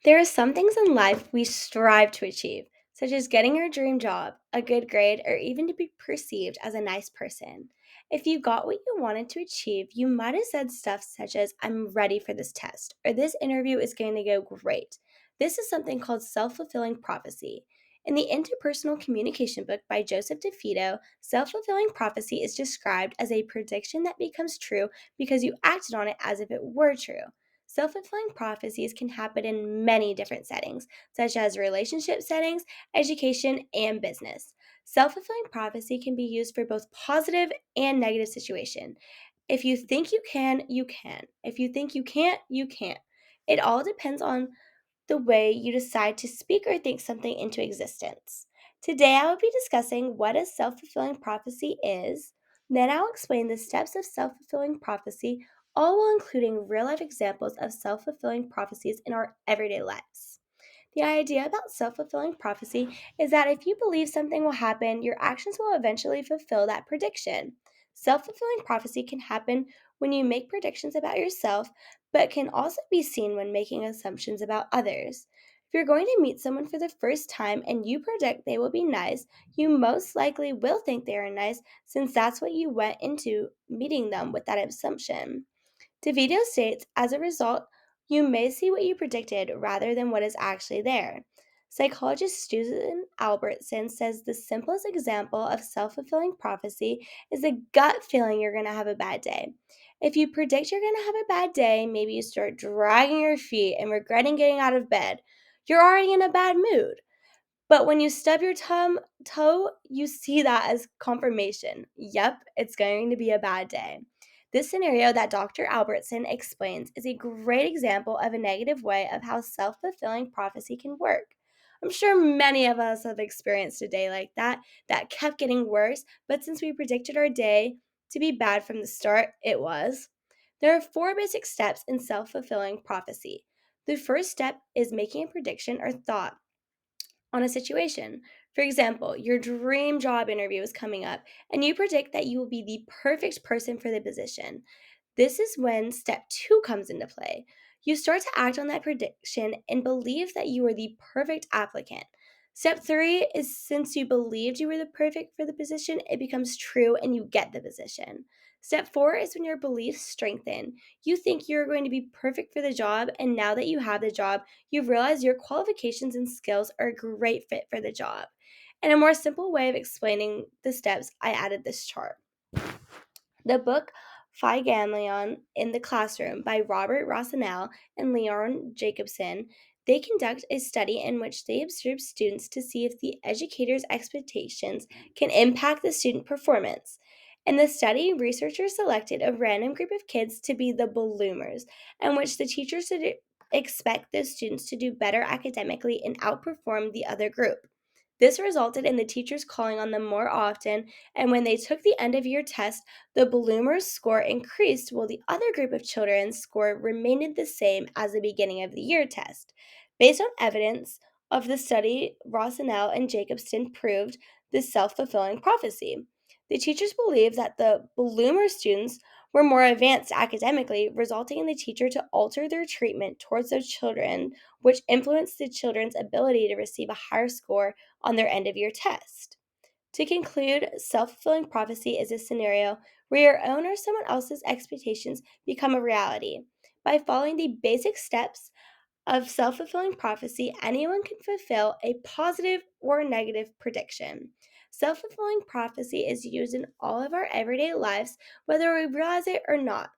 There are some things in life we strive to achieve, such as getting your dream job, a good grade, or even to be perceived as a nice person. If you got what you wanted to achieve, you might have said stuff such as, I'm ready for this test, or this interview is going to go great. This is something called self fulfilling prophecy. In the Interpersonal Communication book by Joseph DeFito, self fulfilling prophecy is described as a prediction that becomes true because you acted on it as if it were true. Self fulfilling prophecies can happen in many different settings, such as relationship settings, education, and business. Self fulfilling prophecy can be used for both positive and negative situations. If you think you can, you can. If you think you can't, you can't. It all depends on the way you decide to speak or think something into existence. Today, I will be discussing what a self fulfilling prophecy is. Then, I'll explain the steps of self fulfilling prophecy, all while including real life examples of self fulfilling prophecies in our everyday lives. The idea about self fulfilling prophecy is that if you believe something will happen, your actions will eventually fulfill that prediction. Self fulfilling prophecy can happen when you make predictions about yourself, but can also be seen when making assumptions about others. If you're going to meet someone for the first time and you predict they will be nice, you most likely will think they are nice since that's what you went into meeting them with that assumption. DeVito states, as a result, you may see what you predicted rather than what is actually there. Psychologist Susan Albertson says the simplest example of self fulfilling prophecy is a gut feeling you're going to have a bad day. If you predict you're going to have a bad day, maybe you start dragging your feet and regretting getting out of bed. You're already in a bad mood. But when you stub your toe, you see that as confirmation. Yep, it's going to be a bad day. This scenario that Dr. Albertson explains is a great example of a negative way of how self fulfilling prophecy can work. I'm sure many of us have experienced a day like that kept getting worse, but since we predicted our day to be bad from the start, it was. There are four basic steps in self fulfilling prophecy. The first step is making a prediction or thought on a situation. For example, your dream job interview is coming up and you predict that you will be the perfect person for the position. This is when step two comes into play. You start to act on that prediction and believe that you are the perfect applicant. Step three is since you believed you were the perfect for the position, it becomes true and you get the position. Step four is when your beliefs strengthen. You think you're going to be perfect for the job, and now that you have the job, you realize your qualifications and skills are a great fit for the job. In a more simple way of explaining the steps, I added this chart. The book Pygmalion in the Classroom by Robert Rossellini and Leon Jacobson, they conduct a study in which they observe students to see if the educator's expectations can impact the student performance. In the study, researchers selected a random group of kids to be the bloomers, in which the teachers should expect the students to do better academically and outperform the other group. This resulted in the teachers calling on them more often, and when they took the end of year test, the bloomers' score increased while the other group of children's score remained the same as the beginning of the year test. Based on evidence of the study, Rossellini and Jacobson proved the self fulfilling prophecy. The teachers believed that the bloomer students were more advanced academically, resulting in the teacher to alter their treatment towards their children, which influenced the children's ability to receive a higher score on their end of year test. To conclude, self fulfilling prophecy is a scenario where your own or someone else's expectations become a reality. By following the basic steps of self fulfilling prophecy, anyone can fulfill a positive or negative prediction. Self fulfilling prophecy is used in all of our everyday lives, whether we realize it or not.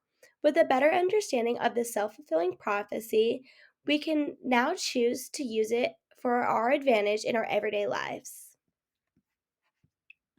With a better understanding of the self fulfilling prophecy, we can now choose to use it for our advantage in our everyday lives.